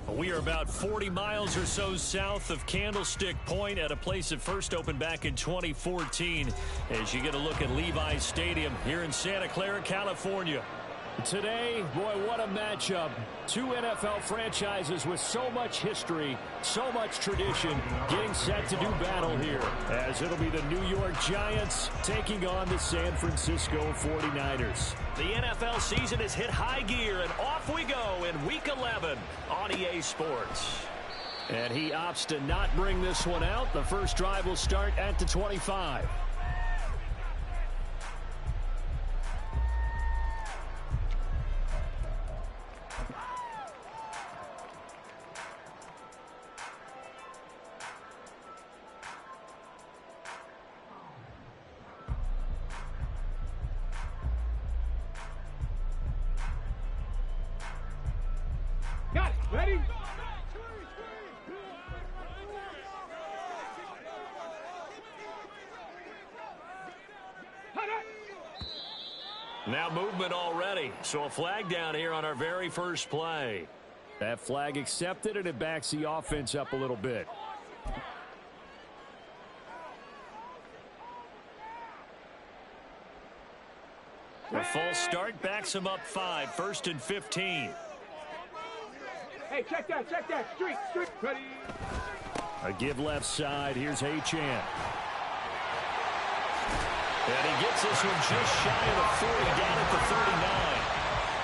We are about 40 miles or so south of Candlestick Point at a place that first opened back in 2014 as you get a look at Levi's Stadium here in Santa Clara, California. Today, boy, what a matchup. Two NFL franchises with so much history, so much tradition, getting set to do battle here, as it'll be the New York Giants taking on the San Francisco 49ers. The NFL season has hit high gear, and off we go in Week 11 on EA Sports. And he opts to not bring this one out. The first drive will start at the 25. Got it. Ready? Now movement already, so a flag down here on our very first play. That flag accepted, and it backs the offense up a little bit. A false start backs him up 5, 1st and 15. Hey, check that. Street. Ready? A give left side. Here's Achane. And he gets this one just shy of the 40 down at the 39.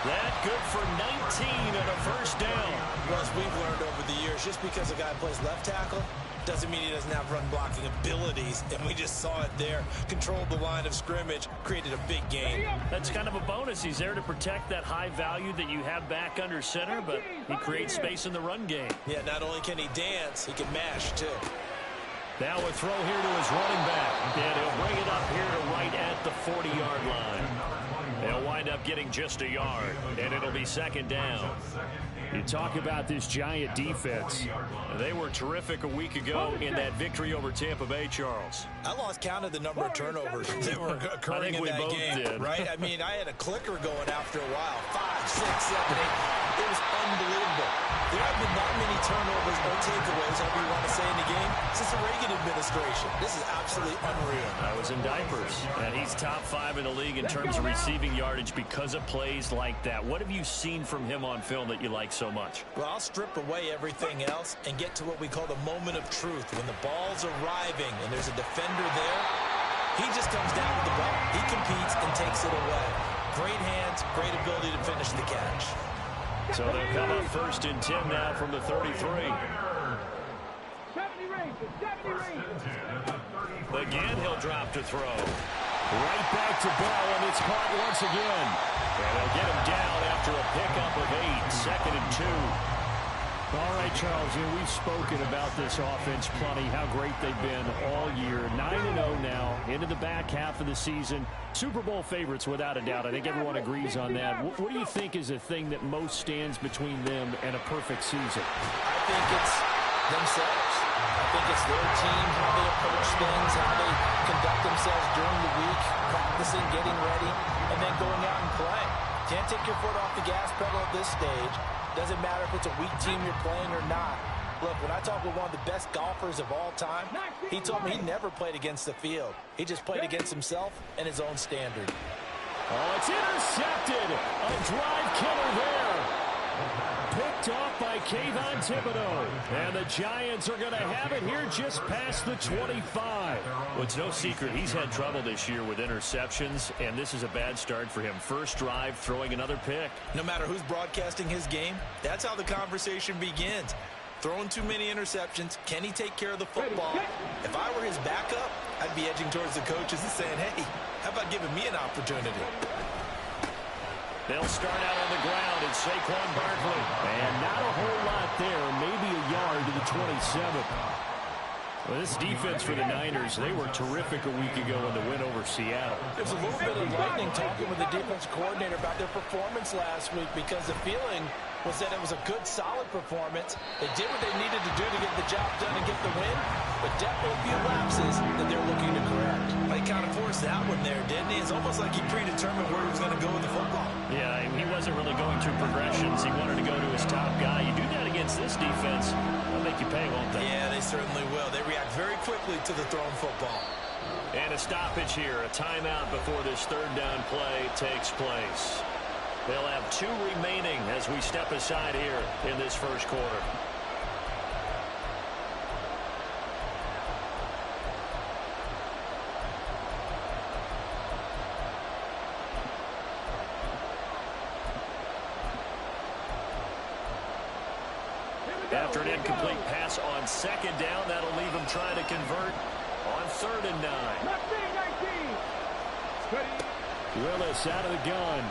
That good for 19 and a first down. Well, as we've learned over the years, just because a guy plays left tackle doesn't mean he doesn't have run blocking abilities. And we just saw it there. Controlled the line of scrimmage, created a big gain. That's kind of a bonus. He's there to protect that high value that you have back under center, but he creates space in the run game. Yeah, not only can he dance, he can mash too. Now a throw here to his running back, and he'll bring it up here to right at the 40-yard line. They'll wind up getting just a yard, and it'll be second down. You talk about this Giant defense. They were terrific a week ago in that victory over Tampa Bay, Charles. I lost count of the number of turnovers that were occurring in that game, did. right? I mean, I had a clicker going after a while. 5, 6, 7, 8. It was unbelievable. There have been that many turnovers or takeaways, however you want to say, in the game since the Reagan administration. This is absolutely unreal. I was in diapers, and he's top 5 in the league in terms of receiving yardage because of plays like that. What have you seen from him on film that you like so much? Well, I'll strip away everything else and get to what we call the moment of truth. When the ball's arriving and there's a defender there, he just comes down with the ball. He competes and takes it away. Great hands, great ability to finish the catch. So they'll come up 1st and 10 now from the 33. 70 range. Again, he'll drop to throw. Right back to Bell, and it's caught once again. And they'll get him down after a pickup of 8, 2nd and 2. All right, Charles, we've spoken about this offense plenty, how great they've been all year. 9-0 now, into the back half of the season. Super Bowl favorites, without a doubt. I think everyone agrees on that. What do you think is the thing that most stands between them and a perfect season? I think it's themselves. I think it's their team, how they approach things, how they conduct themselves during the week, practicing, getting ready, and then going out and playing. Can't take your foot off the gas pedal at this stage. Doesn't matter if it's a weak team you're playing or not. Look, when I talk with one of the best golfers of all time, he told me he never played against the field. He just played against himself and his own standard. Oh, it's intercepted. A drive killer there. Picked off by Kayvon Thibodeaux. And the Giants are going to have it here just past the 25. Well, it's no secret he's had trouble this year with interceptions, and this is a bad start for him. First drive, throwing another pick. No matter who's broadcasting his game, that's how the conversation begins. Throwing too many interceptions, can he take care of the football? If I were his backup, I'd be edging towards the coaches and saying, hey, how about giving me an opportunity? They'll start out on the ground in Saquon Barkley. And not a whole lot there, maybe a yard to the 27. Well, this defense for the Niners, they were terrific a week ago in the win over Seattle. It was a little bit enlightening talking with the defense coordinator about their performance last week because the feeling was that it was a good, solid performance. They did what they needed to do to get the job done and get the win, but definitely a few lapses that they're looking to correct. He kind of forced that one there, didn't he? It's almost like he predetermined where he was going to go with the football. Yeah, he wasn't really going through progressions. He wanted to go to his top guy. You do that this defense, they'll make you pay, won't they? Yeah, they certainly will. They react very quickly to the thrown football. And a stoppage here, a timeout before this third down play takes place. They'll have 2 remaining as we step aside here in this first quarter. After an incomplete pass on second down, that'll leave them trying to convert on 3rd and 9. Willis out of the gun.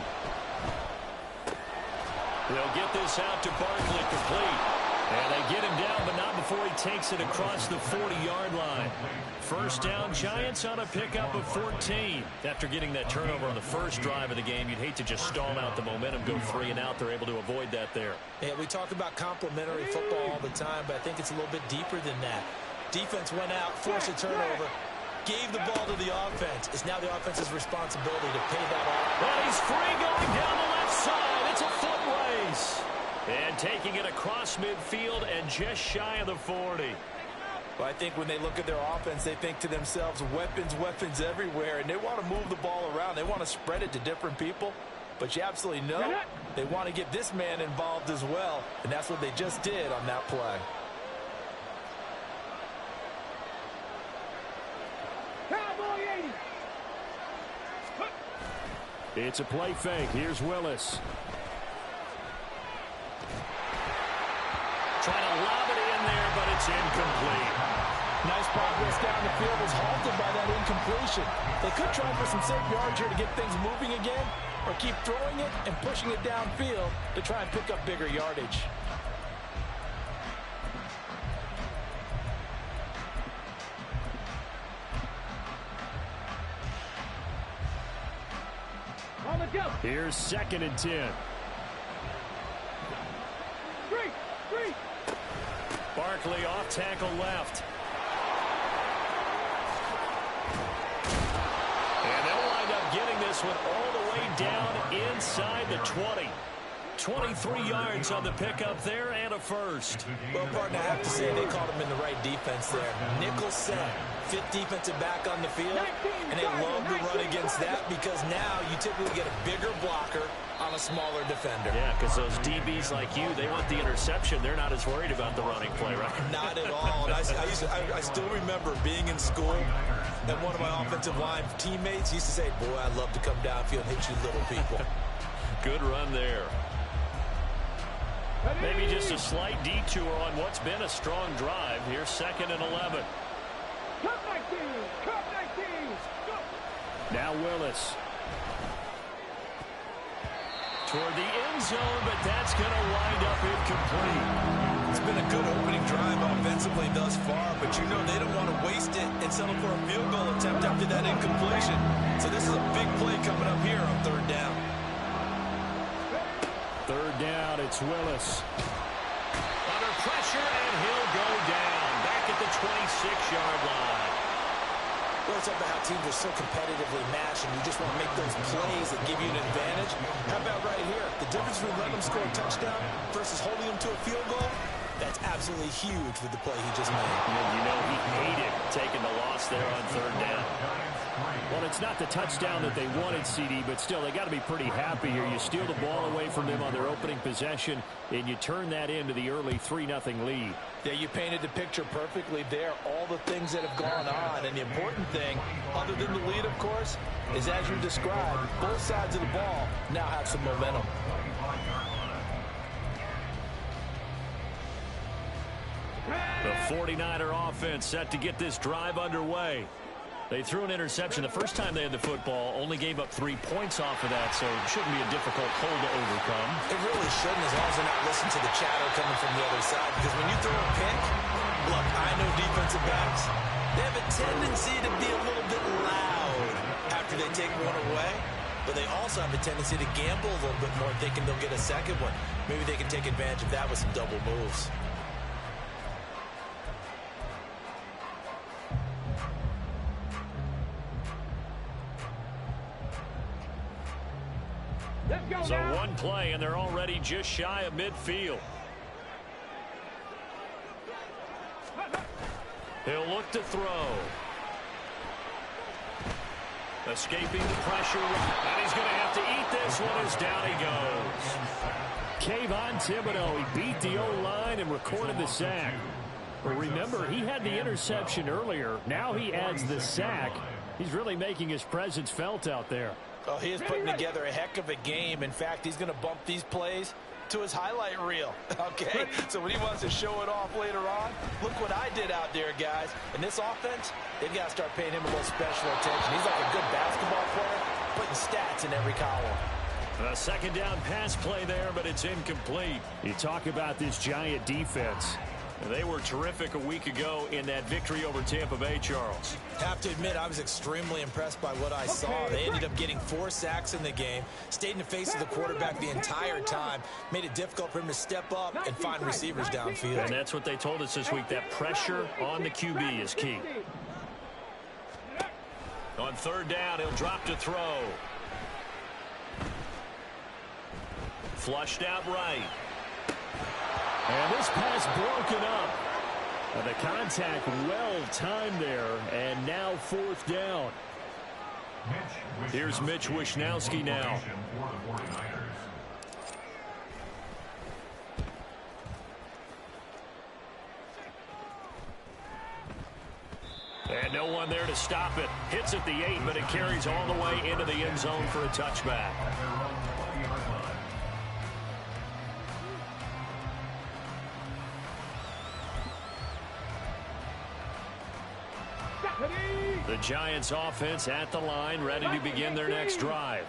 They'll get this out to Barkley, complete. And they get him down, but not before he takes it across the 40-yard line. First down, Giants on a pickup of 14. After getting that turnover on the first drive of the game, you'd hate to just stall out the momentum, go 3 and out. They're able to avoid that there. Yeah, we talk about complementary football all the time, but I think it's a little bit deeper than that. Defense went out, forced a turnover, gave the ball to the offense. It's now the offense's responsibility to pay that off. Well, he's free going down the left side. It's a foot race. And taking it across midfield and just shy of the 40. Well, I think when they look at their offense, they think to themselves, weapons, weapons everywhere, and they want to move the ball around. They want to spread it to different people. But you absolutely know they want to get this man involved as well, and that's what they just did on that play. It's a play fake. Here's Willis. Trying to lob it in there, but it's incomplete. Nice progress down the field was halted by that incompletion. They could try for some safe yards here to get things moving again, or keep throwing it and pushing it downfield to try and pick up bigger yardage. Here's 2nd and 10. Barkley off tackle left. And they'll wind up getting this one all the way down inside the 20. 23 yards on the pickup there and a first. Well, partner, I have to say they called him in the right defense there. Nickel set, 5th defensive back on the field, and they love to run against that because now you typically get a bigger blocker on a smaller defender. Yeah, because those DBs like you, they want the interception. They're not as worried about the running play, right? Not at all. And I still remember being in school, and one of my offensive line teammates used to say, boy, I'd love to come downfield and hit you little people. Good run there. Maybe just a slight detour on what's been a strong drive. Here's 2nd and 11. Now Willis. Toward the end zone, but that's going to wind up incomplete. It's been a good opening drive offensively thus far, but you know they don't want to waste it and settle for a field goal attempt after that incompletion. So this is a big play coming up here on 3rd down. 3rd down, it's Willis. Under pressure, and he'll go down. Back at the 26-yard line. Well, it's about how teams are so competitively matched, and you just want to make those plays that give you an advantage. How about right here? The difference between letting them score a touchdown versus holding them to a field goal, that's absolutely huge with the play he just made. And you know he hated taking the loss there on 3rd down. Well, it's not the touchdown that they wanted, CD, but still, they got to be pretty happy here. You steal the ball away from them on their opening possession, and you turn that into the early 3-0 lead. Yeah, you painted the picture perfectly there, all the things that have gone on. And the important thing, other than the lead, of course, is as you described, both sides of the ball now have some momentum. The 49er offense set to get this drive underway. They threw an interception the first time they had the football, only gave up 3 points off of that, so it shouldn't be a difficult hole to overcome. It really shouldn't, as long as they're not listening to the chatter coming from the other side, because when you throw a pick, look, I know defensive backs, they have a tendency to be a little bit loud after they take one away, but they also have a tendency to gamble a little bit more, thinking they'll get a second one. Maybe they can take advantage of that with some double moves. So one play, and they're already just shy of midfield. He'll look to throw. Escaping the pressure. And he's going to have to eat this one as down he goes. Kayvon Thibodeaux, he beat the O-line and recorded the sack. But remember, he had the interception earlier. Now he adds the sack. He's really making his presence felt out there. Oh, he is putting together a heck of a game. In fact, he's going to bump these plays to his highlight reel. Okay, so when he wants to show it off later on, look what I did out there, guys. And this offense, they've got to start paying him a little special attention. He's like a good basketball player, putting stats in every column. A second down pass play there, but it's incomplete. You talk about this Giant defense. They were terrific a week ago in that victory over Tampa Bay, Charles. Have to admit, I was extremely impressed by what I saw. They ended up getting 4 sacks in the game, stayed in the face of the quarterback the entire time, made it difficult for him to step up and find receivers downfield. And that's what they told us this week, that pressure on the QB is key. On third down, he'll drop to throw. Flushed out right. And this pass broken up. And the contact well timed there. And now fourth down. Here's Mitch Wishnowsky now. And no one there to stop it. Hits at the 8, but it carries all the way into the end zone for a touchback. The Giants offense at the line, ready to begin their next drive.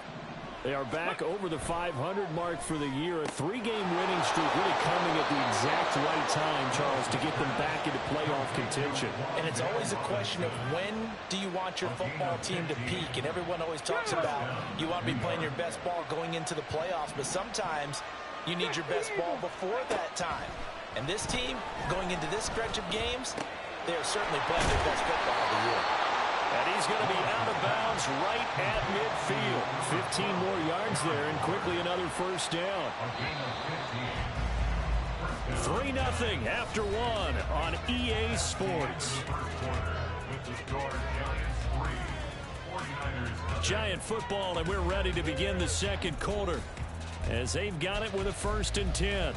They are back over the 500 mark for the year. A 3-game winning streak really coming at the exact right time, Charles, to get them back into playoff contention. And it's always a question of when do you want your football team to peak? And everyone always talks about you want to be playing your best ball going into the playoffs, but sometimes you need your best ball before that time. And this team, going into this stretch of games, they are certainly playing their best football of the year. And he's going to be out of bounds right at midfield. 15 more yards there and quickly another first down. 3-0 after 1 on EA Sports. Giant football, and we're ready to begin the second quarter as they've got it with a 1st and 10.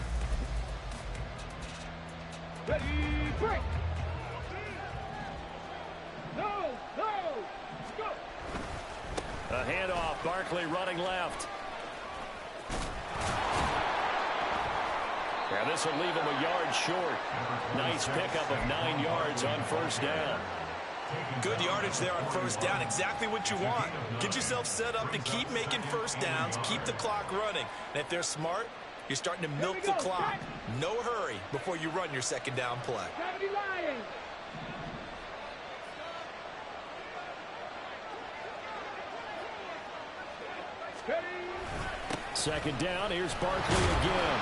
Ready, break. No, go. A handoff, Barkley running left. And this will leave him a yard short. Nice pickup of 9 yards on first down. Good yardage there on first down. Exactly what you want. Get yourself set up to keep making first downs, keep the clock running. And if they're smart, you're starting to milk the clock. No hurry before you run your second down play. Second down, here's Barkley again.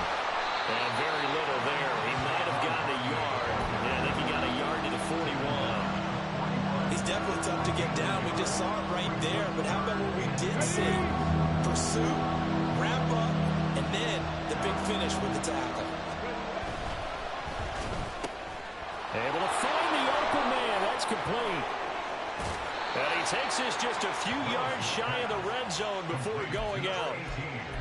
And very little there. He might have gotten a yard. Yeah, I think he got a yard to the 41. He's definitely tough to get down. We just saw it right there. But how about what we did see? Pursuit, wrap up, and then the big finish with the tackle. Able to find the open man. That's complete. And he takes this just a few yards shy of the red zone before going out.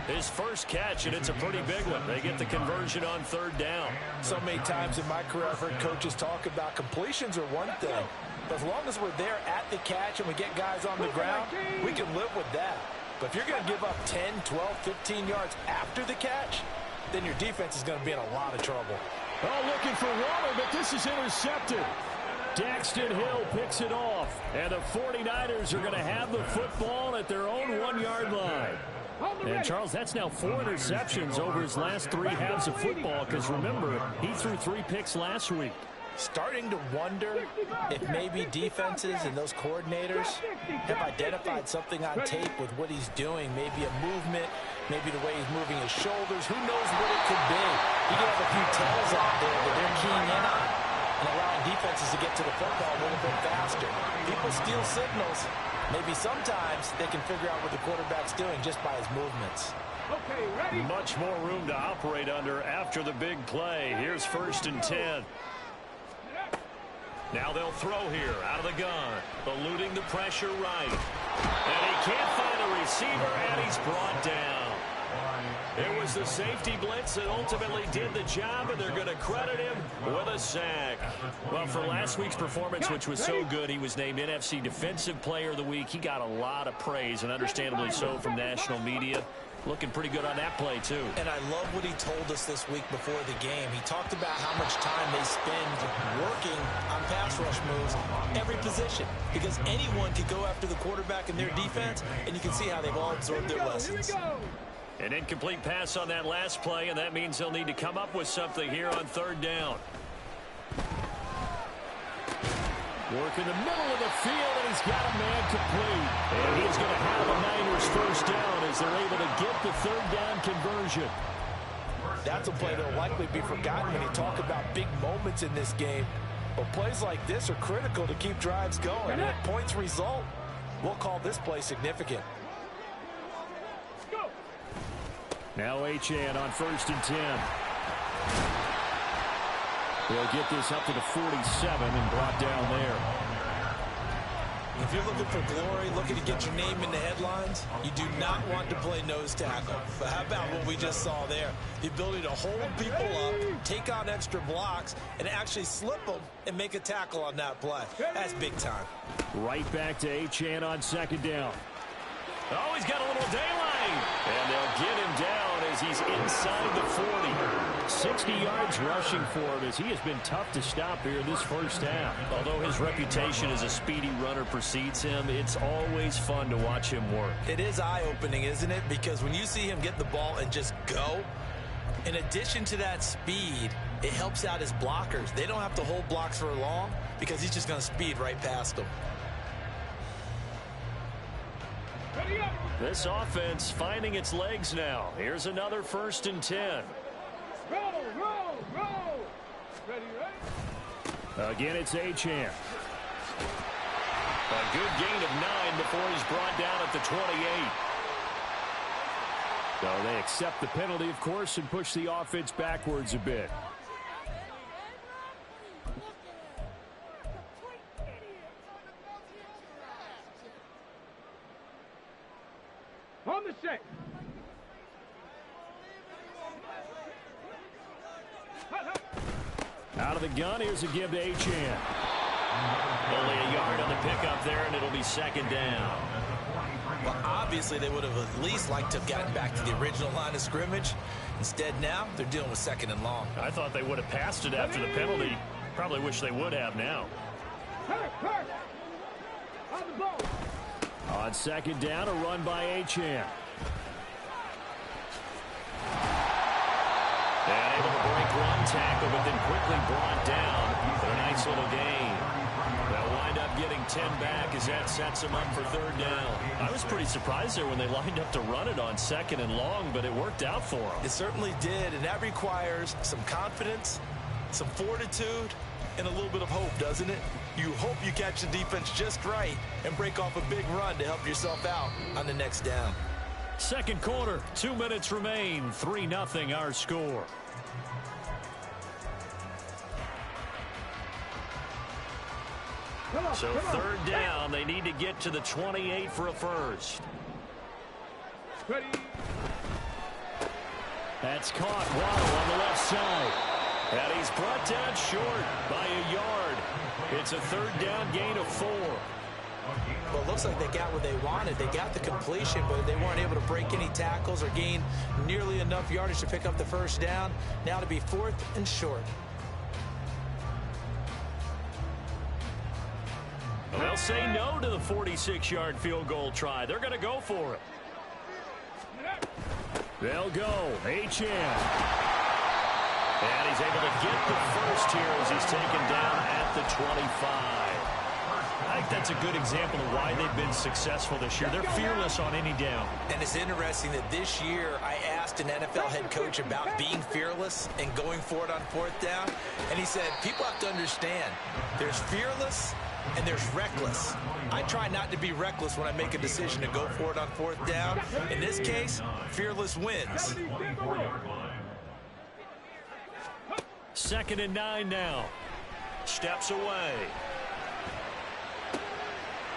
His first catch, and it's a pretty big one. They get the conversion on third down. So many times in my career I've heard coaches talk about completions are one thing. But as long as we're there at the catch and we get guys on the ground, we can live with that. But if you're going to give up 10, 12, 15 yards after the catch, then your defense is going to be in a lot of trouble. Oh, looking for Waller, but this is intercepted. Daxton Hill picks it off, and the 49ers are going to have the football at their own 1-yard line. And, Charles, that's now 4 interceptions over his last 3 halves of football, because, remember, he threw 3 picks last week. Starting to wonder if maybe defenses and those coordinators have identified something on tape with what he's doing. Maybe a movement, maybe the way he's moving his shoulders. Who knows what it could be? He could have a few tells out there that they're keying in on and allowing defenses to get to the football a little bit faster. People steal signals. Maybe sometimes they can figure out what the quarterback's doing just by his movements. Okay, ready. Much more room to operate under after the big play. Here's 1st and 10. Now they'll throw here out of the gun. Eluding the pressure right. And he can't find a receiver, and he's brought down. It was the safety blitz that ultimately did the job, and they're going to credit him with a sack. Well, for last week's performance, which was so good, he was named NFC Defensive Player of the Week. He got a lot of praise, and understandably so, from national media. Looking pretty good on that play, too. And I love what he told us this week before the game. He talked about how much time they spend working on pass rush moves, every position, because anyone could go after the quarterback in their defense, and you can see how they've all absorbed their lessons. An incomplete pass on that last play, and that means they'll need to come up with something here on third down. Work in the middle of the field, and he's got a man complete. And he's going to have a Niners first down as they're able to get the third down conversion. That's a play that will likely be forgotten when you talk about big moments in this game. But plays like this are critical to keep drives going. And if points result, we'll call this play significant. Now Achane on 1st and 10. They'll get this up to the 47 and brought down there. If you're looking for glory, looking to get your name in the headlines, you do not want to play nose tackle. But how about what we just saw there? The ability to hold people up, take on extra blocks, and actually slip them and make a tackle on that play. That's big time. Right back to Achane on 2nd down. Oh, he's got a little daylight. And they'll get him down as he's inside the 40. 60 yards rushing for him as he has been tough to stop here this first half. Although his reputation as a speedy runner precedes him, it's always fun to watch him work. It is eye-opening, isn't it? Because when you see him get the ball and just go, in addition to that speed, it helps out his blockers. They don't have to hold blocks for long because he's just going to speed right past them. This offense finding its legs now. Here's another 1st and 10. Roll. Ready. Again, it's Achane. A good gain of 9 before he's brought down at the 28. So they accept the penalty, of course, and push the offense backwards a bit. On the set. Out of the gun, here's a give to Achane. Only a yard on the pickup there, and it'll be 2nd down. Well, obviously, they would have at least liked to have gotten back to the original line of scrimmage. Instead, now, they're dealing with 2nd and long. I thought they would have passed it after the penalty. Probably wish they would have now. On the ball. On 2nd down, a run by Achane. And able to break one tackle, but then quickly brought down for a nice little gain. They'll wind up getting 10 back as that sets them up for 3rd down. I was pretty surprised there when they lined up to run it on 2nd and long, but it worked out for them. It certainly did, and that requires some confidence, some fortitude, and a little bit of hope, doesn't it? You hope you catch the defense just right and break off a big run to help yourself out on the next down. 2nd quarter, 2 minutes remain, 3-0 our score. So 3rd down, they need to get to the 28 for a first. Ready. That's caught. Waddle on the left side. And he's brought down short by a yard. It's a 3rd down gain of 4. Well, it looks like they got what they wanted. They got the completion, but they weren't able to break any tackles or gain nearly enough yardage to pick up the first down. Now to be 4th and short. They'll say no to the 46-yard field goal try. They're going to go for it. They'll go. Achane. And he's able to get the first here as he's taken down at the 25. I think that's a good example of why they've been successful this year. They're fearless on any down. And it's interesting that this year I asked an NFL head coach about being fearless and going for it on 4th down. And he said, people have to understand, there's fearless and there's reckless. I try not to be reckless when I make a decision to go for it on 4th down. In this case, fearless wins. 2nd and 9 now. steps away.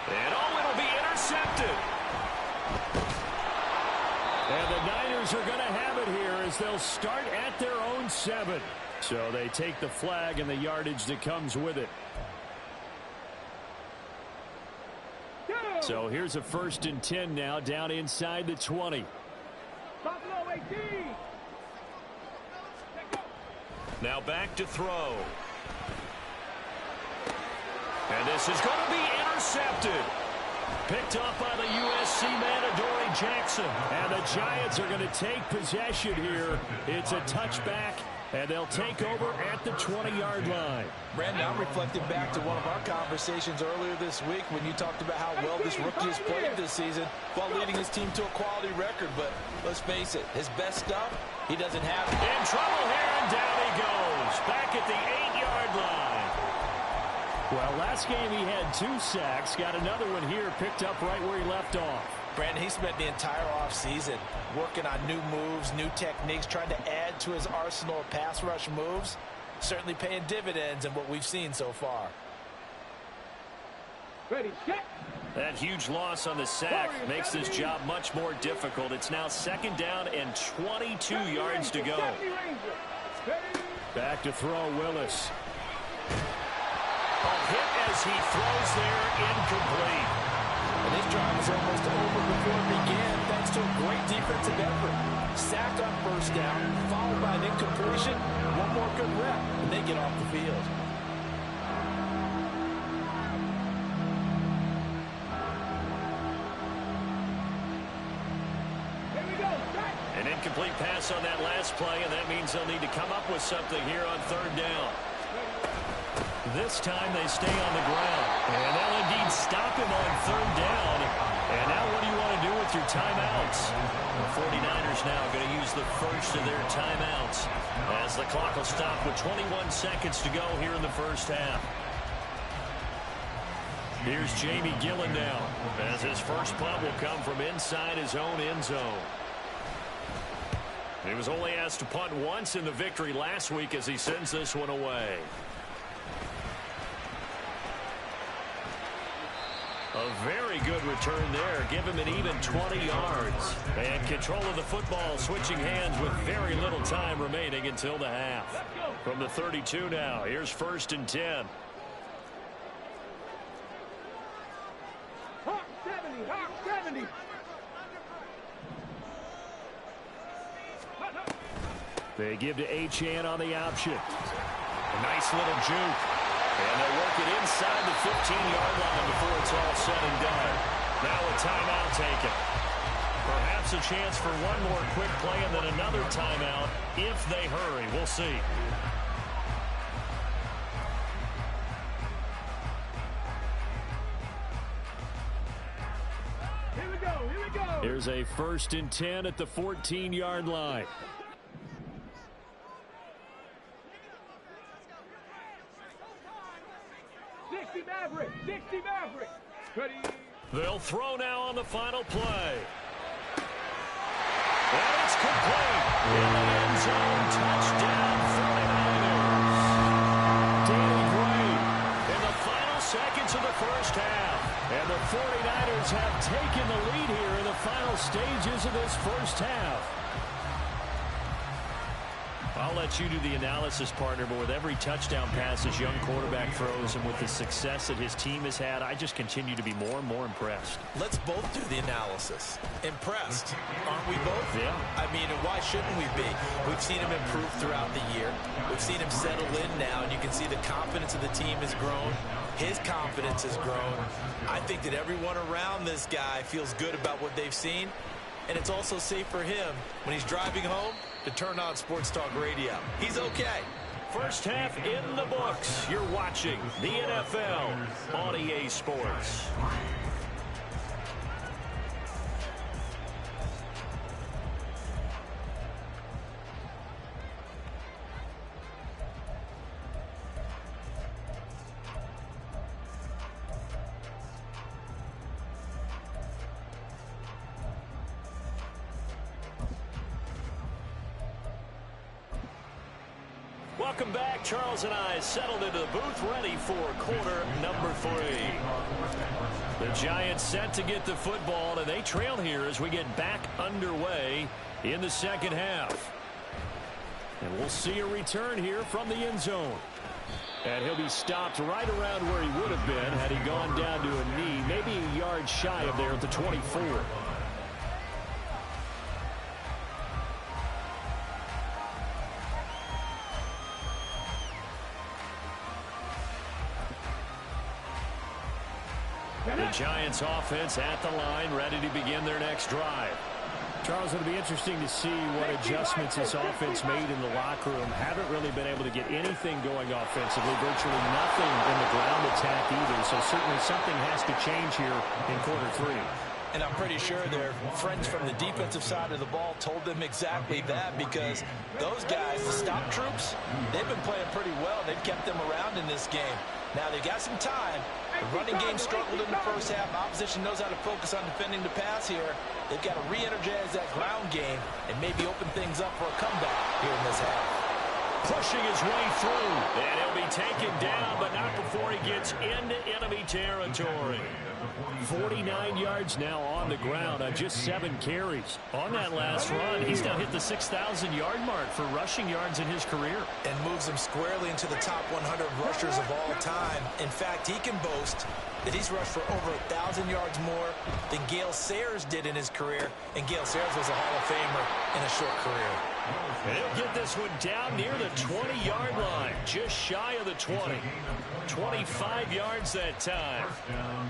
And it'll be intercepted. And the Niners are going to have it here as they'll start at their own 7. So they take the flag and the yardage that comes with it. So here's a 1st and 10 now, down inside the 20. Buffalo 18. Now back to throw. And this is going to be intercepted. Picked up by the USC man, Adoree Jackson. And the Giants are going to take possession here. It's a touchback, and they'll take over at the 20-yard line. Brandon, I'm reflecting back to one of our conversations earlier this week when you talked about how well this rookie has played this season while leading his team to a quality record. But let's face it, his best stuff, he doesn't have it. In trouble here, and down he goes. Back at the 8-yard line. Well, last game he had 2 sacks. Got another one here, picked up right where he left off. Brandon, he spent the entire offseason working on new moves, new techniques, trying to add to his arsenal of pass rush moves. Certainly paying dividends in what we've seen so far. Ready, set. That huge loss on the sack makes this job much more difficult. It's now 2nd down and 22 yards to go. Back to throw, Willis. A hit as he throws there, incomplete. And this drive was almost over before it began thanks to a great defensive effort. Sacked on 1st down, followed by an incompletion. One more good rep, and they get off the field. Here we go, set. An incomplete pass on that last play, and that means they'll need to come up with something here on 3rd down. This time they stay on the ground. And they'll indeed stop him on 3rd down. And now what do you want to do with your timeouts? The 49ers now going to use the first of their timeouts as the clock will stop with 21 seconds to go here in the 1st half. Here's Jamie Gillen now as his first punt will come from inside his own end zone. He was only asked to punt once in the victory last week as he sends this one away. A very good return there. Give him an even 20 yards. And control of the football switching hands with very little time remaining until the half. From the 32 now, here's 1st and 10. Hawk 70, Hawk 70. They give to Achane on the option. A nice little juke. And they work it inside the 15-yard line before it's all said and done. Now a timeout taken. Perhaps a chance for one more quick play and then another timeout if they hurry. We'll see. Here we go, here we go. Here's a 1st and 10 at the 14-yard line. Maverick, 60 Maverick. Ready. They'll throw now on the final play. And it's complete. In the end zone, touchdown 49ers. Danny Gray in the final seconds of the 1st half. And the 49ers have taken the lead here in the final stages of this 1st half. I'll let you do the analysis, partner, but with every touchdown pass this young quarterback throws and with the success that his team has had, I just continue to be more and more impressed. Let's both do the analysis. Impressed, aren't we both? Yeah. I mean, and why shouldn't we be? We've seen him improve throughout the year. We've seen him settle in now, and you can see the confidence of the team has grown. His confidence has grown. I think that everyone around this guy feels good about what they've seen, and it's also safe for him when he's driving home to turn on Sports Talk Radio. He's okay. 1st half in the books. You're watching the NFL on EA Sports. Welcome back. Charles and I settled into the booth, ready for quarter number 3. The Giants set to get the football, and they trail here as we get back underway in the second half. And we'll see a return here from the end zone. And he'll be stopped right around where he would have been had he gone down to a knee, maybe a yard shy of there at the 24. The Giants offense at the line, ready to begin their next drive. Charles, it'll be interesting to see what adjustments this offense made in the locker room. Haven't really been able to get anything going offensively, virtually nothing in the ground attack either. So certainly something has to change here in quarter 3. And I'm pretty sure their friends from the defensive side of the ball told them exactly that, because those guys, the stop troops, they've been playing pretty well. They've kept them around in this game. Now, they've got some time. The running game struggled in the first half. Opposition knows how to focus on defending the pass here. They've got to re-energize that ground game and maybe open things up for a comeback here in this half. Pushing his way through, and he'll be taken down, but not before he gets into enemy territory. 49 yards now on the ground on just 7 carries. On that last run, he's now hit the 6,000-yard mark for rushing yards in his career. And moves him squarely into the top 100 rushers of all time. In fact, he can boast that he's rushed for over 1,000 yards more than Gale Sayers did in his career. And Gale Sayers was a Hall of Famer in a short career. And he'll get this one down near the 20-yard line, just shy of the 20. 25 yards that time.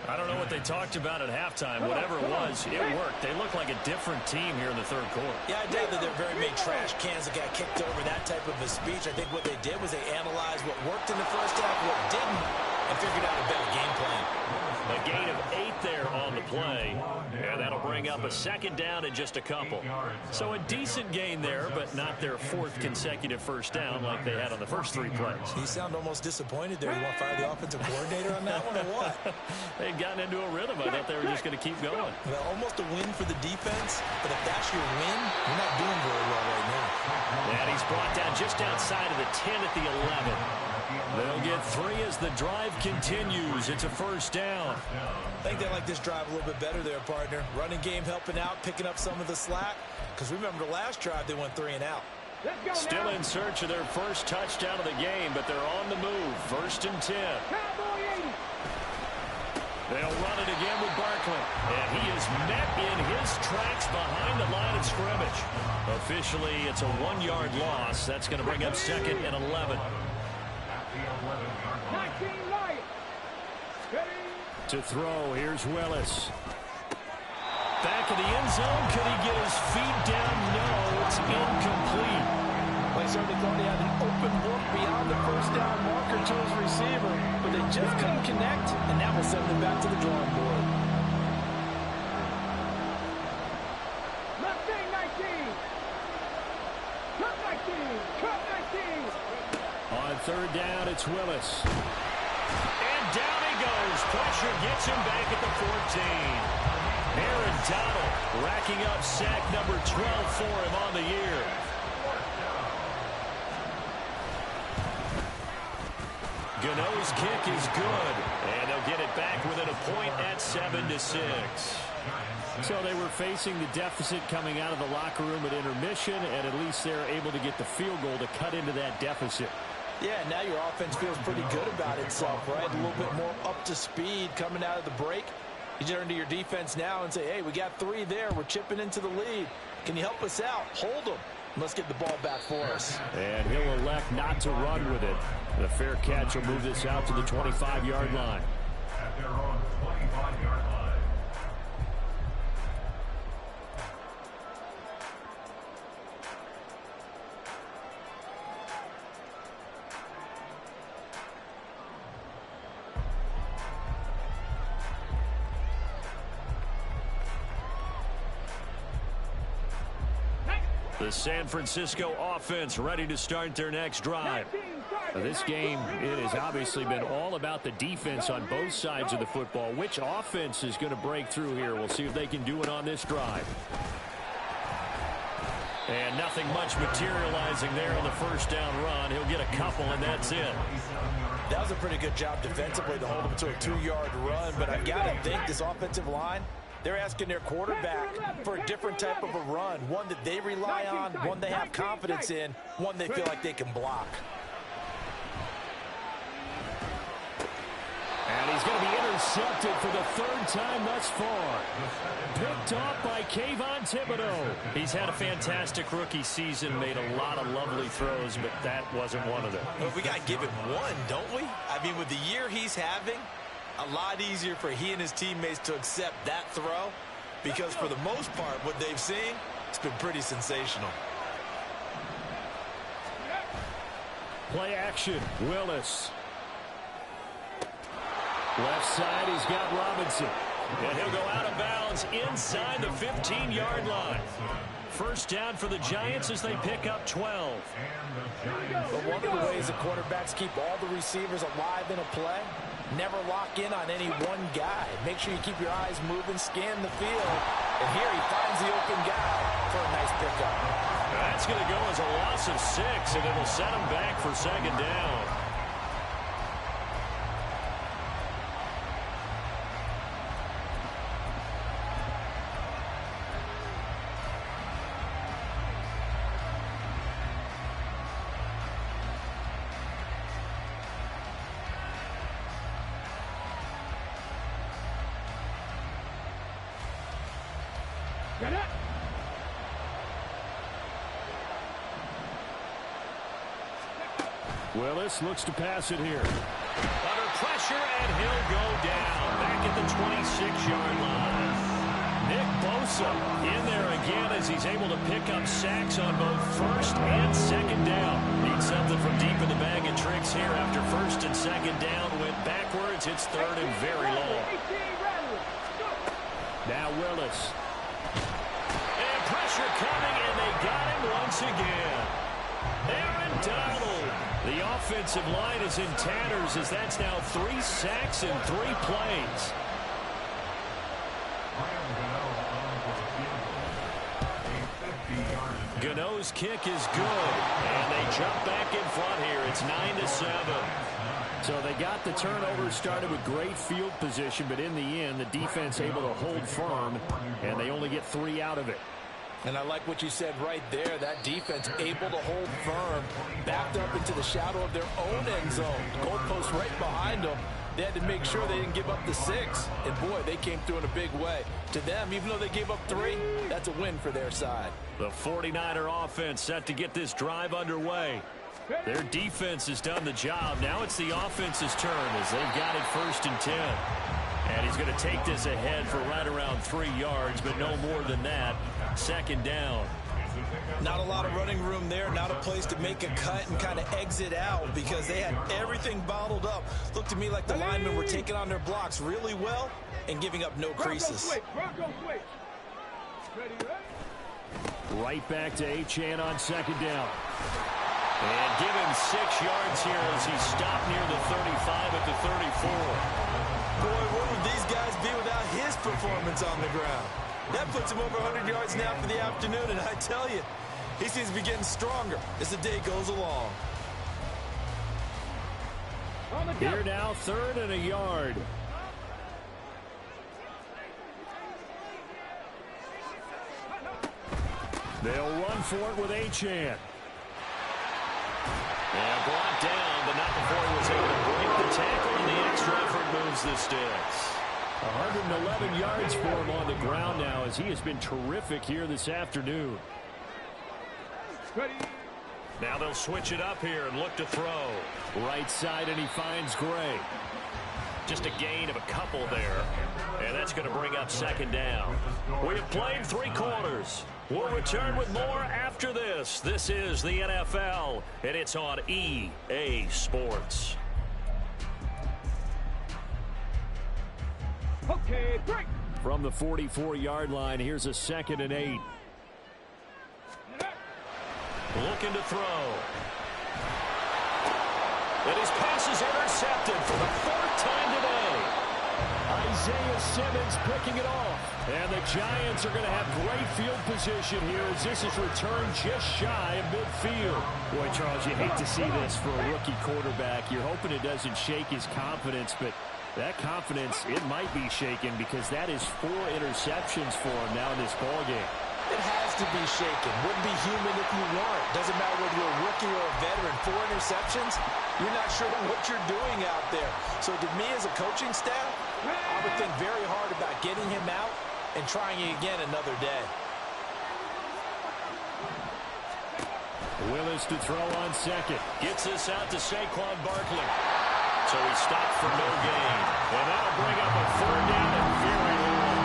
I don't know what they talked about at halftime. Whatever it was, it worked. They look like a different team here in the third quarter. Yeah, I doubt that they're very many trash cans that got kicked over, that type of a speech. I think what they did was they analyzed what worked in the first half, what didn't, and figured out a better game plan. A gain of 8 there on the play, and that'll bring up a second down in just a couple. So a decent gain there, but not their 4th consecutive first down like they had on the first 3 plays. You sound almost disappointed there. You want to fire the offensive coordinator on that one or what? They'd gotten into a rhythm. I thought they were just going to keep going. Well, almost a win for the defense, but if that's your win, you're not doing very well right now. And he's brought down just outside of the 10 at the 11. They'll get 3 as the drive continues. It's a first down. I think they like this drive a little bit better there, partner. Running game helping out, picking up some of the slack. Because remember, the last drive, they went 3 and out. Still in search of their first touchdown of the game, but they're on the move. 1st and 10. They'll run it again with Barkley. And he is met in his tracks behind the line of scrimmage. Officially, it's a 1-yard loss. That's going to bring up 2nd and 11. To throw, here's Willis. Back in the end zone, could he get his feet down? No, it's incomplete. They certainly thought he had an open look beyond the first down marker to his receiver, but they just couldn't connect, and that will send them back to the drawing board. Left 19. Cut 19. Cut 19. On 3rd down, it's Willis. And down he goes. Pressure gets him back at the 14. Aaron Donald racking up sack number 12 for him on the year. Gano's kick is good. And they'll get it back within a point at 7-6. So they were facing the deficit coming out of the locker room at intermission, and at least they're able to get the field goal to cut into that deficit. Yeah, now your offense feels pretty good about itself, right? A little bit more up to speed coming out of the break. You turn to your defense now and say, hey, we got 3 there. We're chipping into the lead. Can you help us out? Hold them. Let's get the ball back for us. And he'll elect not to run with it. The fair catch will move this out to the 25-yard line. At their own 25-yard line. The San Francisco offense ready to start their next drive. This game, it has obviously been all about the defense on both sides of the football. Which offense is going to break through here? We'll see if they can do it on this drive. And nothing much materializing there on the first down run. He'll get a couple, and that's it. That was a pretty good job defensively to hold him to a 2-yard run, but I've got to think this offensive line, they're asking their quarterback for a different type of a run, one that they rely on, one they have confidence in, one they feel like they can block. And he's going to be intercepted for the third time thus far. Picked off by Kayvon Thibodeaux. He's had a fantastic rookie season, made a lot of lovely throws, but that wasn't one of them. Well, we got to give him one, don't we? I mean, with the year he's having, a lot easier for he and his teammates to accept that throw, because for the most part, what they've seen, it's been pretty sensational. Play action, Willis. Left side, he's got Robinson. And he'll go out of bounds inside the 15-yard line. First down for the Giants as they pick up 12. But one of the ways the quarterbacks keep all the receivers alive in a play, never lock in on any one guy. Make sure you keep your eyes moving, scan the field. And here he finds the open guy for a nice pickup. That's going to go as a loss of 6, and it'll set him back for second down. Willis looks to pass it here. Under pressure, and he'll go down back at the 26-yard line. Nick Bosa in there again as he's able to pick up sacks on both first and second down. Needs something from deep in the bag of tricks here after first and second down went backwards. It's third and very long. Now Willis. And pressure coming, and they got him once again. Aaron Donald. The offensive line is in tatters as that's now 3 sacks in 3 plays. Gano's kick is good, and they jump back in front here. It's 9-7. So they got the turnover started with great field position, but in the end, the defense able to hold firm, and they only get 3 out of it. And I like what you said right there. That defense able to hold firm, backed up into the shadow of their own end zone. Goalpost right behind them. They had to make sure they didn't give up the 6. And, boy, they came through in a big way. To them, even though they gave up 3, that's a win for their side. The 49er offense set to get this drive underway. Their defense has done the job. Now it's the offense's turn as they've got it first and 10. And he's going to take this ahead for right around 3 yards, but no more than that. Second down. Not a lot of running room there, not a place to make a cut and kind of exit out because they had everything bottled up. Looked to me like the linemen were taking on their blocks really well and giving up no creases. Right back to Achane on second down. And give him 6 yards here as he stopped near the 35 at the 34. Boy, where would these guys be without his performance on the ground? That puts him over 100 yards now for the afternoon, and I tell you, he seems to be getting stronger as the day goes along. Here now, 3rd and a yard. They'll run for it with Achane. And brought down, but not before he was able to break the tackle, and the extra effort moves the sticks. 111 yards for him on the ground now as he has been terrific here this afternoon. Now they'll switch it up here and look to throw. Right side, and he finds Gray. Just a gain of a couple there. And that's going to bring up second down. We have played 3 quarters. We'll return with more after this. This is the NFL, and it's on EA Sports. Okay, break. From the 44-yard line, here's a 2nd and 8. Looking to throw. And his pass is intercepted for the 4th time today. A Isaiah Simmons picking it off. And the Giants are going to have great field position here as this is returned just shy of midfield. Boy, Charles, you hate to see this for a rookie quarterback. You're hoping it doesn't shake his confidence, but that confidence, it might be shaken because that is 4 interceptions for him now in this ballgame. It has to be shaken. Wouldn't be human if you weren't. Doesn't matter whether you're a rookie or a veteran. 4 interceptions, you're not sure what you're doing out there. So to me as a coaching staff, I would think very hard about getting him out and trying it again another day. Willis to throw on second. Gets this out to Saquon Barkley. So he stopped for no gain. And that'll bring up a 3rd down and very long.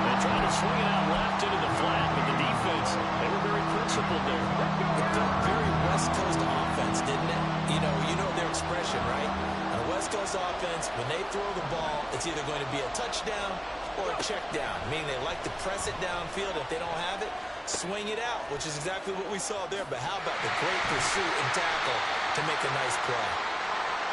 They tried to swing it out left into the flat, but the defense, they were very principled there. It felt very West Coast offense, didn't it? You know their expression, right? On a West Coast offense, when they throw the ball, it's either going to be a touchdown or a check down, meaning they like to press it downfield. If they don't have it, swing it out, which is exactly what we saw there. But how about the great pursuit and tackle to make a nice play?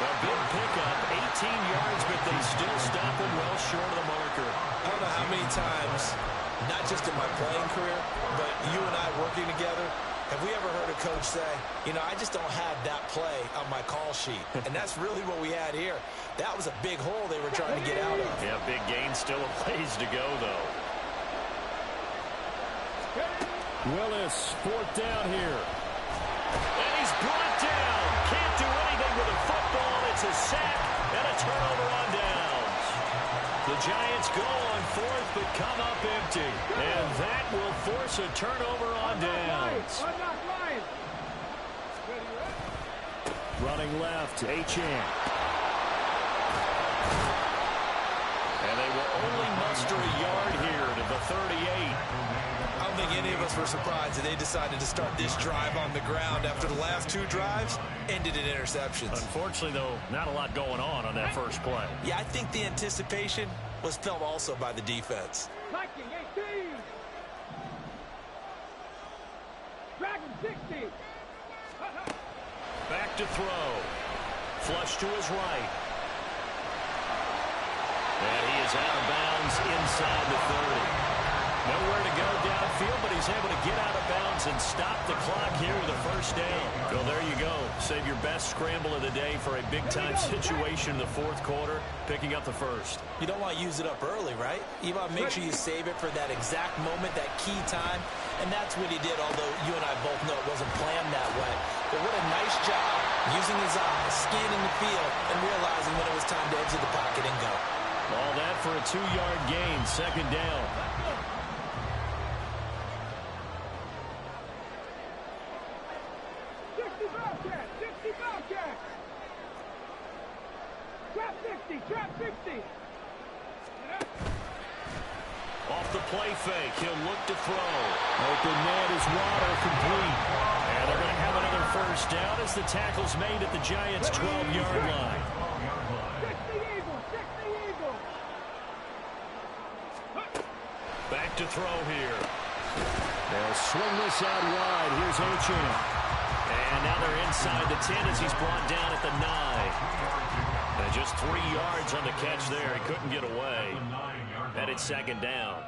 A big pickup, 18 yards, but they still stop him well short of the marker. I don't know how many times, not just in my playing career, but you and I working together, have we ever heard a coach say, I just don't have that play on my call sheet. And that's really what we had here. That was a big hole they were trying to get out of. Yeah, big gain, still a ways to go, though. Willis, 4th down here. And he's brought down. Can't do anything with a football. It's a sack and a turnover on downs. The Giants go on 4th, but come up empty. And that will force a turnover on downs. Running left, Achane. And they will only muster a yard here to the 38. I don't think any of us were surprised that they decided to start this drive on the ground after the last 2 drives ended in interceptions. Unfortunately, though, not a lot going on that first play. Yeah, I think the anticipation was felt also by the defense. Viking 18. Dragon 60. Back to throw. Flush to his right. And he is out of bounds inside the 30. Nowhere to go downfield, but he's able to get out of bounds and stop the clock here with a 1st down. Well, there you go. Save your best scramble of the day for a big-time situation in the 4th quarter, picking up the 1st. You don't want to use it up early, right? You want to make sure you save it for that exact moment, that key time. And that's what he did, although you and I both know it wasn't planned that way. But what a nice job using his eyes, scanning the field, and realizing when it was time to exit the pocket and go. All that for a 2-yard gain, 2nd down. 60 Bobcat. Trap 60, trap 60. Off the play fake, he'll look to throw. Open man is Waddle, complete. And they're going to have another 1st down as the tackle's made at the Giants' 12-yard line. 60 Eagles, 60 Eagles. Back to throw here. They'll swing this out wide. Here's Achane. And now they're inside the 10 as he's brought down at the 9. And just 3 yards on the catch there. He couldn't get away. And it's 2nd down.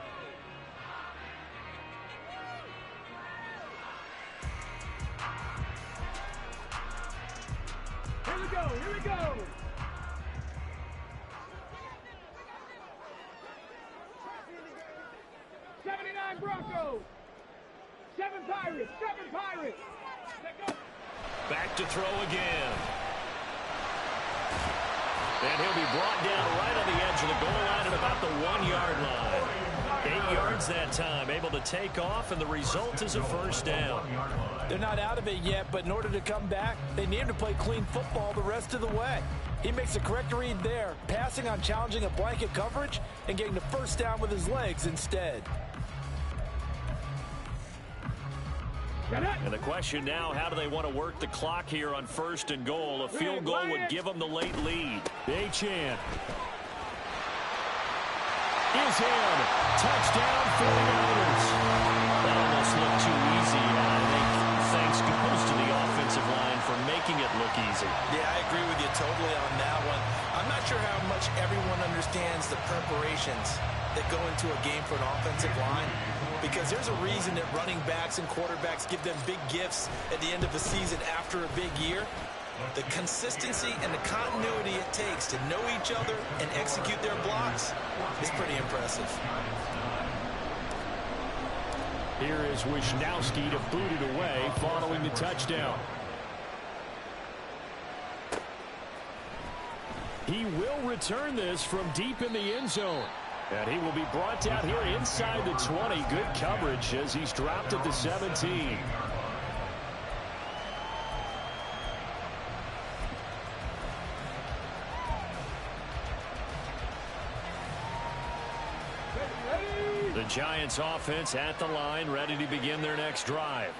Here we go, here we go. '79 Broncos. 7 Pirates, 7 Pirates. Back to throw again. And he'll be brought down right on the edge of the goal line at about the 1-yard line. 8 yards that time, able to take off, and the result is a 1st down. They're not out of it yet, but in order to come back, they need to play clean football the rest of the way. He makes a correct read there, passing on challenging a blanket coverage and getting the 1st down with his legs instead. And the question now, how do they want to work the clock here on 1st and goal? A field goal would give them the late lead. Achane is in. Touchdown 49ers. That almost looked too easy. I think thanks goes to the offensive line for making it look easy. Yeah, I agree with you totally on that one. I I'm not sure how much everyone understands the preparations that go into a game for an offensive line, because there's a reason that running backs and quarterbacks give them big gifts at the end of the season after a big year. The consistency and the continuity it takes to know each other and execute their blocks is pretty impressive. Here is Wisnowski to boot it away following the touchdown. He will return this from deep in the end zone. And he will be brought down here inside the 20. Good coverage as he's dropped at the 17. The Giants offense at the line, ready to begin their next drive.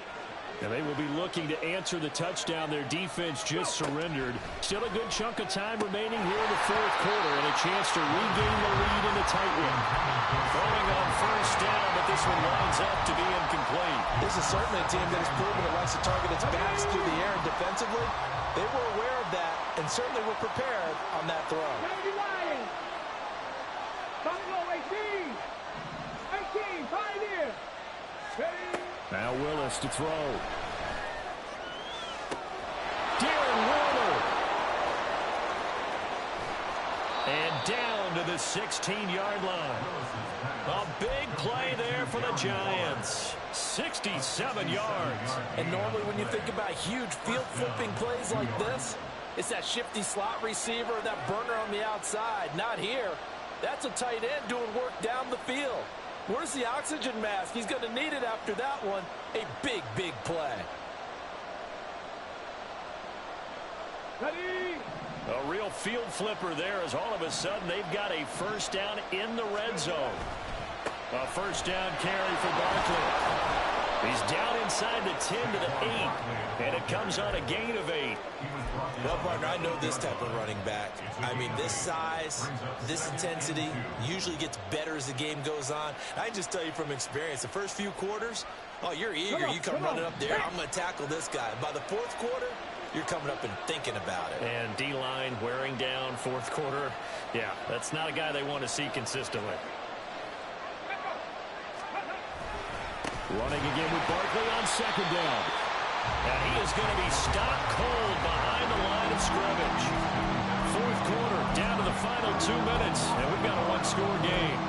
And they will be looking to answer the touchdown their defense just surrendered. Still a good chunk of time remaining here in the fourth quarter and a chance to regain the lead in the tight one. Throwing on first down, but this one lines up to be incomplete. This is certainly a team that has proven it likes to target its backs through the air and defensively. They were aware of that and certainly were prepared on that throw. Lions. Buffalo 18. 18. Pioneer. Ready. Now Willis to throw. Darren Waller. And down to the 16-yard line. A big play there for the Giants. 67 yards. And normally when you think about huge field-flipping plays like this, it's that shifty slot receiver, that burner on the outside. Not here. That's a tight end doing work down the field. Where's the oxygen mask? He's going to need it after that one. A big, big play. Ready. A real field flipper there as all of a sudden they've got a first down in the red zone. A first down carry for Barkley. He's down inside the 10 to the 8. And it comes on a gain of 8. Well, partner, I know this type of running back. I mean, this size, this intensity usually gets better as the game goes on. I just tell you from experience, the first few quarters, oh, you're eager. You come running up there. I'm going to tackle this guy. By the fourth quarter, you're coming up and thinking about it. And D-line wearing down fourth quarter. Yeah, that's not a guy they want to see consistently. Running again with Barkley on second down. And he is going to be stopped cold behind the line of scrimmage. Fourth quarter, down to the final 2 minutes, and we've got a one-score game.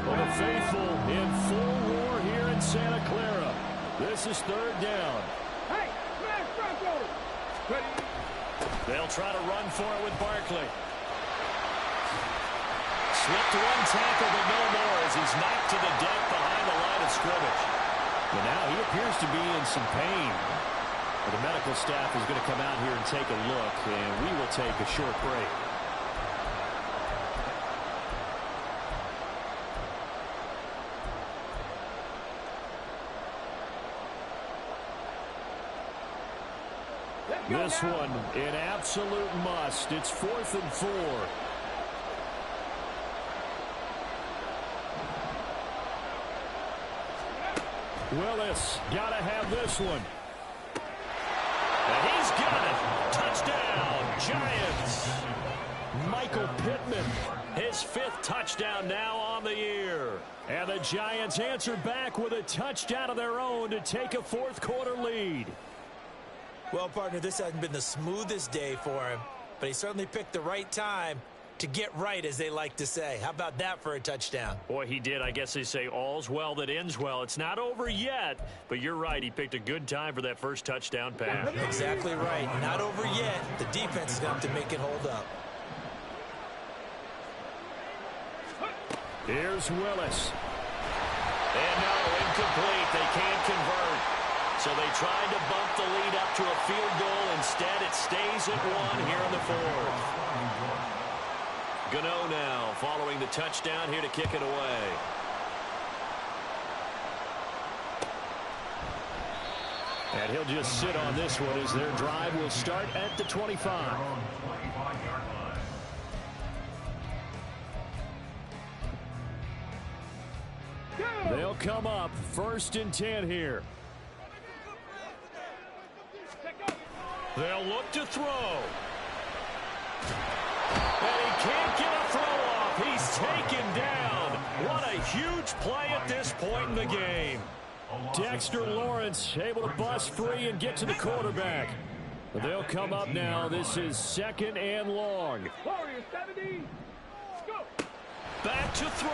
Well, the faithful in full roar here in Santa Clara. This is third down. Hey, smash Bronco. Ready. They'll try to run for it with Barkley. Slipped one tackle, but no more as he's knocked to the deck behind the line of scrimmage. But now he appears to be in some pain. But the medical staff is going to come out here and take a look, and we will take a short break. This one, an absolute must. It's 4th and 4. Willis got to have this one. And he's got it. Touchdown, Giants. Michael Pittman, his 5th touchdown now on the year. And the Giants answer back with a touchdown of their own to take a fourth quarter lead. Well, partner, this hasn't been the smoothest day for him, but he certainly picked the right time to get right, as they like to say. How about that for a touchdown? Boy, he did. I guess they say all's well that ends well. It's not over yet, but you're right. He picked a good time for that first touchdown pass. Exactly right. Not over yet. The defense is going to have to make it hold up. Here's Willis. And no, incomplete. They can't convert. So they tried to bump the lead up to a field goal. Instead, it stays at 1 here in the fourth. Gano now following the touchdown here to kick it away. And he'll just sit on this one as their drive will start at the 25. They'll come up 1st and 10 here. They'll look to throw. And he can't get a throw off. He's taken down. What a huge play at this point in the game. Dexter Lawrence able to bust free and get to the quarterback. They'll come up now. This is 2nd and long. Warriors 70. Go. Back to throw.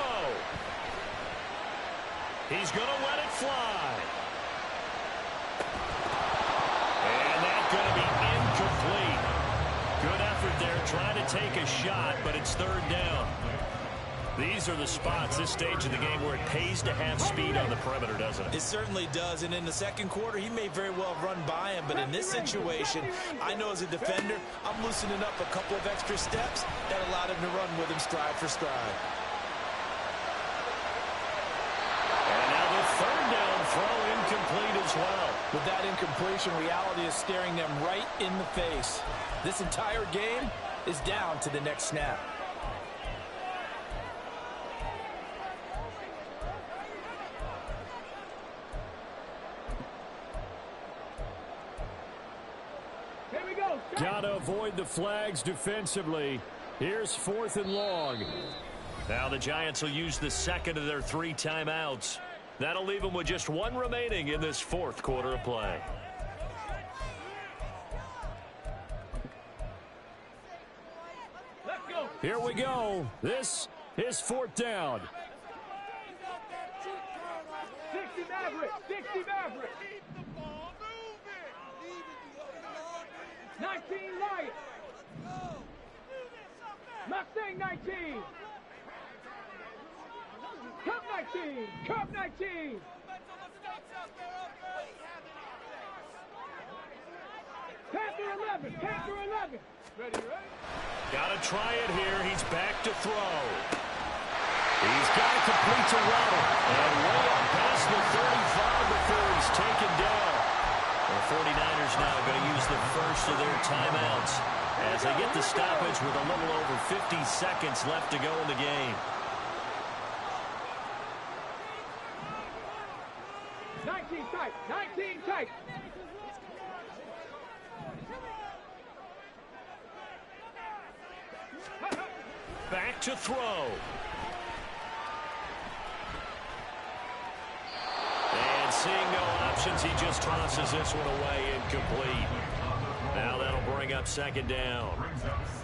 He's going to let it fly. And that's going to be incomplete. Good effort there trying to take a shot, but it's 3rd down. These are the spots, this stage of the game, where it pays to have speed on the perimeter, doesn't it? It certainly does, and in the second quarter, he may very well run by him, but in this situation, I know as a defender, I'm loosening up a couple of extra steps that allowed him to run with him stride for stride. And now the 3rd down throw incomplete as well. With that incompletion, reality is staring them right in the face. This entire game is down to the next snap. Here we go. Gotta avoid the flags defensively. Here's 4th and long. Now the Giants will use the 2nd of their 3 timeouts. That'll leave them with just 1 remaining in this 4th quarter of play. Let's go. Here we go. This is 4th down. 60 Maverick. 60 Maverick. 19 Lions. Mustang 19. Cup 19. Cup 19. Panther 11. Panther 11. Ready, ready? Got to try it here. He's back to throw. He's got to complete to Waddle. And way up past the 35 before he's taken down. The 49ers now going to use the first of their timeouts as they get the stoppage with a little over 50 seconds left to go in the game. 19 tight. 19 tight. Back to throw. And seeing no options, he just tosses this one away incomplete. Now that'll bring up 2nd down.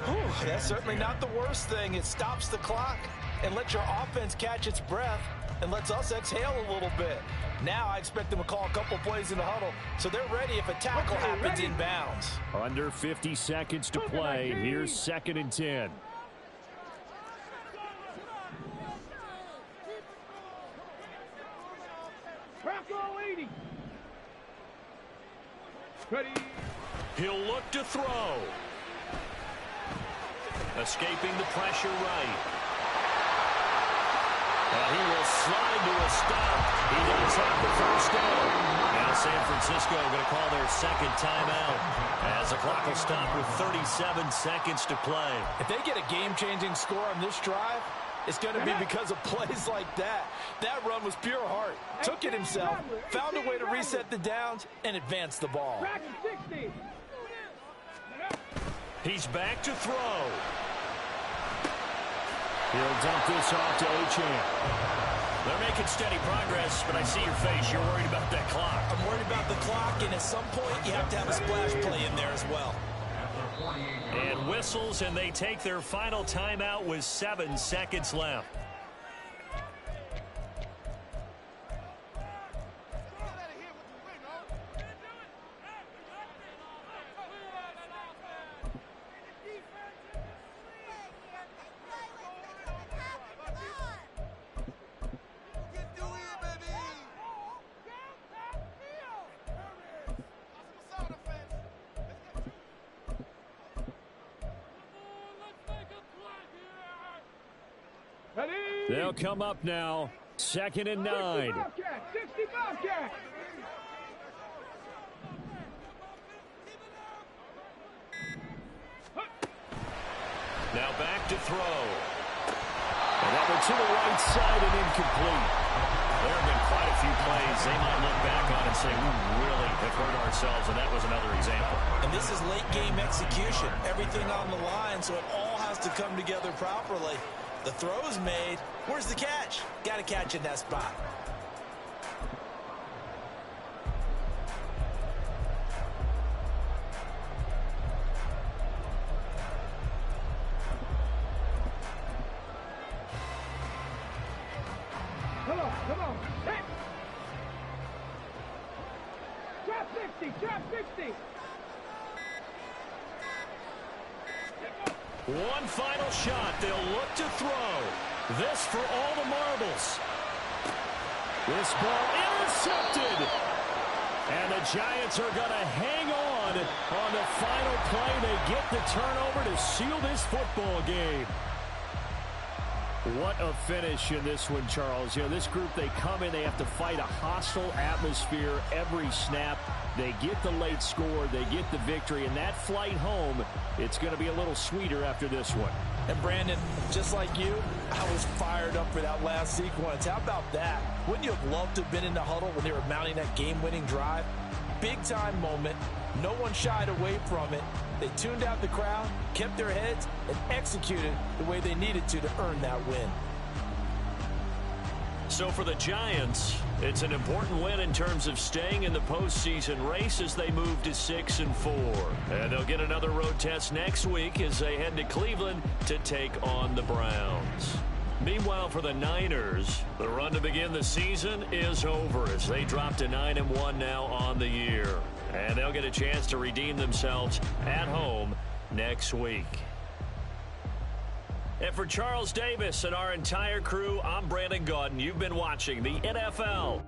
Whew, that's certainly not the worst thing. It stops the clock and lets your offense catch its breath and lets us exhale a little bit. Now I expect them to call a couple plays in the huddle so they're ready if a tackle happens in bounds. Under 50 seconds to play. Here's 2nd and 10. Bronco 80. Ready. He'll look to throw. Escaping the pressure right. And he will slide to a stop. He does have the 1st down. Now San Francisco going to call their 2nd timeout as the clock will stop with 37 seconds to play. If they get a game-changing score on this drive, it's going to be because of plays like that. That run was pure heart. Took it himself, found a way to reset the downs, and advance the ball. 60. He's back to throw. He'll dump this off to Achane. They're making steady progress, but I see your face. You're worried about that clock. I'm worried about the clock, and at some point, you have to have a splash play in there as well. And whistles, and they take their final timeout with 7 seconds left. They'll come up now. 2nd and 9. 60 Bobcat. Now back to throw. And that one to the right side and incomplete. themselves, and that was another example. And this is late-game execution. Everything on the line, so it all has to come together properly. The throw is made. Where's the catch? Got to catch in that spot. Come on. Hit. Drop 60. Drop 60. One final shot. They'll look to throw. This for all the marbles. This ball intercepted. And the Giants are going to hang on the final play. They get the turnover to seal this football game. What a finish in this one, Charles. You know, this group, they come in, they have to fight a hostile atmosphere every snap. They get the late score, they get the victory, and that flight home, it's going to be a little sweeter after this one. And Brandon, just like you, I was fired up for that last sequence. How about that? Wouldn't you have loved to have been in the huddle when they were mounting that game-winning drive? Big-time moment. No one shied away from it. They tuned out the crowd, kept their heads, and executed the way they needed to earn that win. So for the Giants, it's an important win in terms of staying in the postseason race as they move to 6-4. And they'll get another road test next week as they head to Cleveland to take on the Browns. Meanwhile, for the Niners, the run to begin the season is over as they drop to 9-1 now on the year. And they'll get a chance to redeem themselves at home next week. And for Charles Davis and our entire crew, I'm Brandon Gaudin. You've been watching the NFL